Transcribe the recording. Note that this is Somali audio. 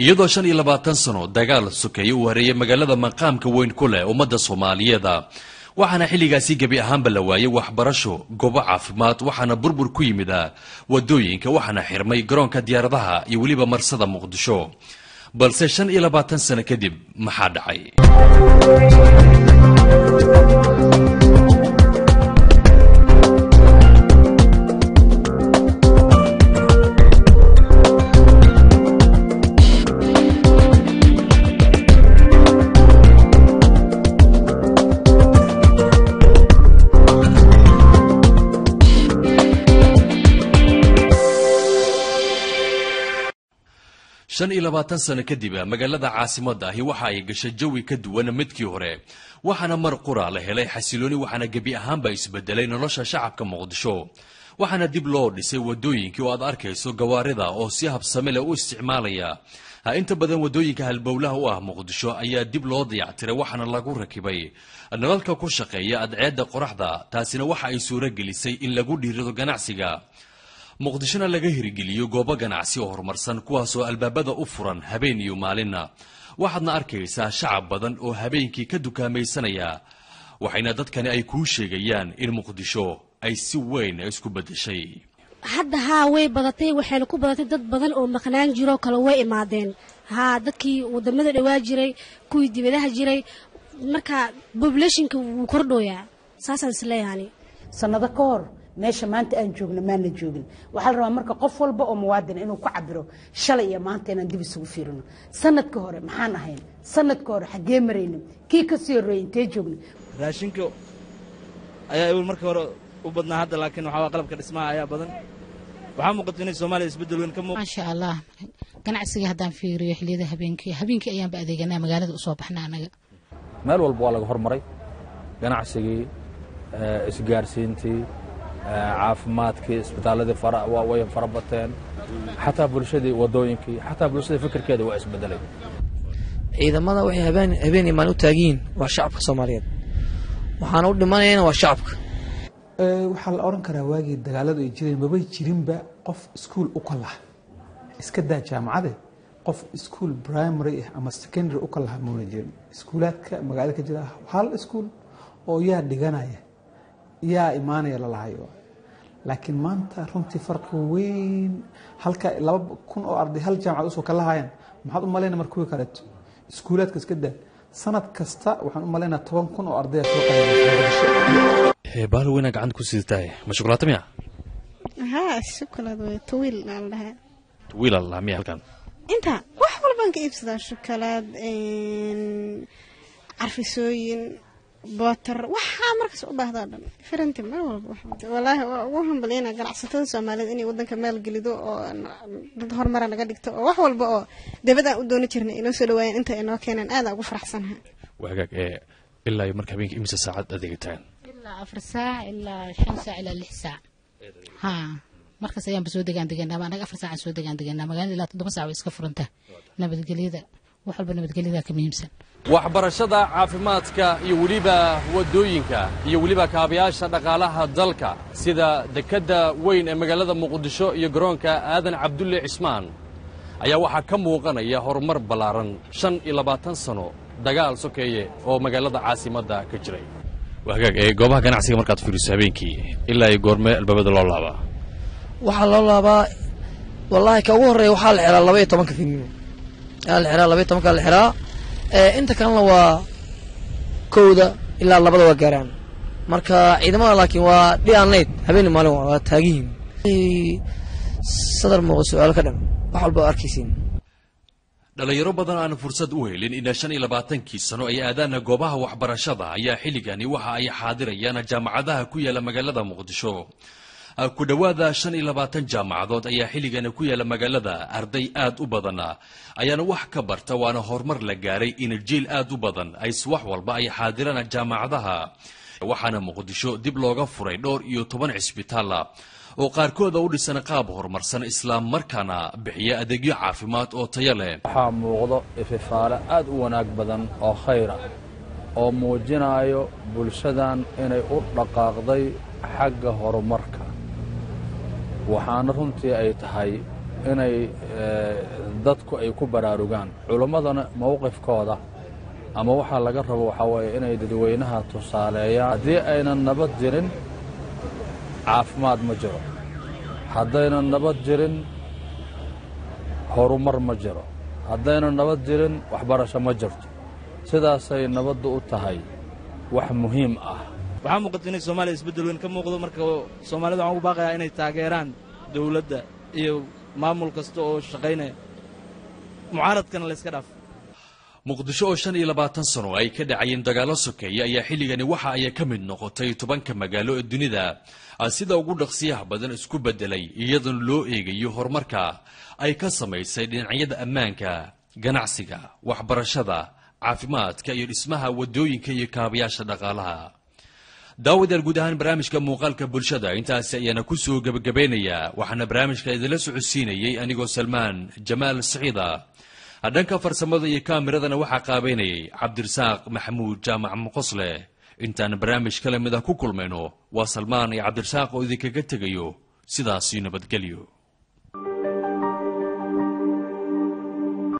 iyadoo 25 sano dagaal sokeeye uu hareeyay magaalada maqaamka weyn ku leh ummadda Soomaaliyeed waxaana xilligaasi gabi ahaanba la waayay waxbarasho goobo caafimaad waxaana burbur ku yimid wadooyinka waxaana xirmay garoonka diyaaradaha iyo waliba marsada Muqdisho balse 25 sano kadib maxaa dhacay shan iyo 20 sano kadib magaalada caasimadda ahi waxa ay gashay jawi ka duwan midkii hore waxaana mar qura la helay xasilooni waxaana gabi ahaanba isbedelay nolosha shacabka Muqdisho waxaana dib loo dhisay wadooyinkii oo aad arkayso gawaarida oo si habsami leh u isticmaalaya inta badan wadooyinka halbowlaha u ah Muqdisho ayaa dib loo dayactiray waxaana lagu rakibay nalalka ku shaqeeya adceeda qoraxda taasina waxa ay suura gelisay in lagu dhiirido ganacsiga Muqdishona laga hirgeliyo goobo ganacsi oo horumarsan kuwaas oo albaabada u furan habeen iyo maalina waxaadna arkaysaa shacab badan oo habeenkii ka dukaamaysanaya waxayna dadkani ay ku sheegayaan in Muqdisho ay si weyn isku bedeshay hadda way badatay waxayna ku badatay dad badan oo maqnaan jiro kala way imaadeen dadkii wadamada dhawaa jiray kuwii dibadaha jiray marka populationka wuu kordhooyaa saasan isleeyahay sanado ka hor meesha maanta aan joogno maana joogin waxa la rabaa marka qof walba oo muwaadin inuu ku cabiro shalay iyo maanta inaan dib isugu fiirino sanadka hore maxaan ahayn sanadka hore xagee marayno kii ka sii horeeyay intee joogno raashinka ayaa marka hore u badnaa hadda laakiin waxa qalabka dhismaha ayaa badan waxa muuqata in Soomaaliya isbedel weyn ka muuqdo ma sha Allah ganacsiga hadaan fiiriyo xilliyada habeenkii ayaan ba adeeganaa magaalada u soo baxnaa anaga meel walba waa laga hormaray ganacsigii isgaarsiintii caafimaadkii isbitaaladii way farabateen xataa bulshadii wadooyinkii xataa bulshada fikirkeeda waa isbedelay ciidamada waxay habeenii maalin u taagiin waa shacabka Soomaaliyeed waxaana u dhimanayna waa shacabka waxa la oran karaa waagii dagaaladu ay jireen mabay jirinba qof iskuul u kala iska daa jaamacada qof iskuul primary ama secondary u kala ma jirin iskuulaadka magaalada ka jira hal iskuul oo yaa dhiganaya yaa imaanaya la lahayo laakiin maanta runtii farqi weyn halka 2000 oo arday hal jaamacad u soo kala hayaan maxaad u maleynaa markuu kaleeto iskuulaadka iska daa sanad kasta waxaan u maleynaa 10000 oo arday soo qaadayaan baal weyn gacan ku siitay ma shukulaato miya shukulaato way tuwil lahaa tuwil Allah miya halkan inta wax walba ka iibsadaa shukulaad carfisooyin bootar waxa markaas u baahdaa dhan firanti ma walba wallahi waxaan baleena ganacsatada Soomaaliyeed inay wadanka maal gelido oo dad horumar naga dhigto oo wax walba oo dibadda u doon jirnay inoo soo dhawaayeen inta inoo keenan aad ugu faraxsanahay wagaag ilaa marka habeenkii imisa saacad adeegtaan ilaa 4 saac ilaa 5 saac ilaa 6 saac markaas ayaan soo deganaa anaga 4 saac soo deganaa magaalada ilaa 7 saac way iska furanta nabadgelyada wax walba nabadgelyada ka muhiimsan waxbarashada caafimaadka iyo waliba wadooyinka iyo waliba kaabayaasha dhaqaalaha dalka sida dekada weyn ee magaalada Muqdisho iyo garoonka Aadan Cabdulle Cismaan ayaa waxa ka muuqanaya horumar balaaran 25 sano dagaal sokeeye oo magaalada caasimadda ka jiray wagaag goobaha ganacsiga markaad fiiriso habeenkii ilaa ay goorme albaabada loo laabaa waxa loo laabaa wallahi ka ugu horeeyo waxa la xiraa 12 fiidnimo la xiraa 12 la xiraa inta kalena waa kooda ilaa labada waa gaaraan marka ciidamada laakiin waa dhianayd habeen maalin waa taagiin sadar muuqdo su'aal ka dhan wax walba arkaysiin dhalinyaro badan aan fursad u helin in 25 sano ay aadaan goobaha waxbarashada ayaa xilligani waxa ay xaadirayaan jaamacadaha ku yaala magaalada Muqdisho ku dhawaada 25 jaamacadood ayaa xilligan ku yaala magaalada arday aad u badan ayaana wax ka barta waana horumar la gaaray in jiil aad u badan ay wax walba ay xaadiraan jaamacadaha waxaana Muqdisho dib looga furay dhowr iyo 10 cisbitaal oo qaarkood u dhisan qaab horumarsan islaam markaana bixiya adeegyo caafimaad oo tayo leh waxa muuqdo ififaale aad u wanaag badan oo khayr ah oo muujinayo bulshadan inay u dhaqaaqday xagga horumarka waxaana runtii ay tahay inay dadku ay ku baraarugaan culimmadana mowqifkooda ama waxaa laga rabo waxaa weeye inay dadweynaha tusaaleeyaan haddii aynan nabad jirin caafimaad ma jiro haddaynan nabad jirin horumar ma jiro haddaynan nabad jirin waxbarasho ma jirto sidaasay nabaddu u tahay wax muhiim ah waxaa muuqata inay soomaaliya isbeddel weyn ka muuqdo marka soomaalida waxaan ugu baaqayaa inay taageeraan dawladda iyo maamul kasta oo shaqaynaya mucaaradkana la iska dhaaf muqdisho oo 25 sano ay ka dhacayeen dagaalo sokeeye ayaa xilligani waxa ay ka mid noqotay 10 magaalo ee dunida sida ugu dhaqsiyaha badan isku bedelay iyadoo loo eegayo horumarka ay ka samaysay dhinacyada ammaanka ganacsiga waxbarashada caafimaadka iyo dhismaha wadooyinka iyo kaabayaasha dhaqaalaha daawadayaal guud ahaan barnaamijka muuqaalka bulshada intaasi ayaana ku soo gabagabeynayaa waxaana barnaamijka idinla socodsiinayay anigoo Salmaan Jamaal Saciida dhanka farsamada iyo kaamiradana waxaa qaabeynayay Cabdirasaaq Maxamuud Jaamac Muqosle intaan barnaamij kale mid ku kulmayno waa Salmaan iyo Cabdirasaaq oo idinkaga tagayo sidaas nabadgelyo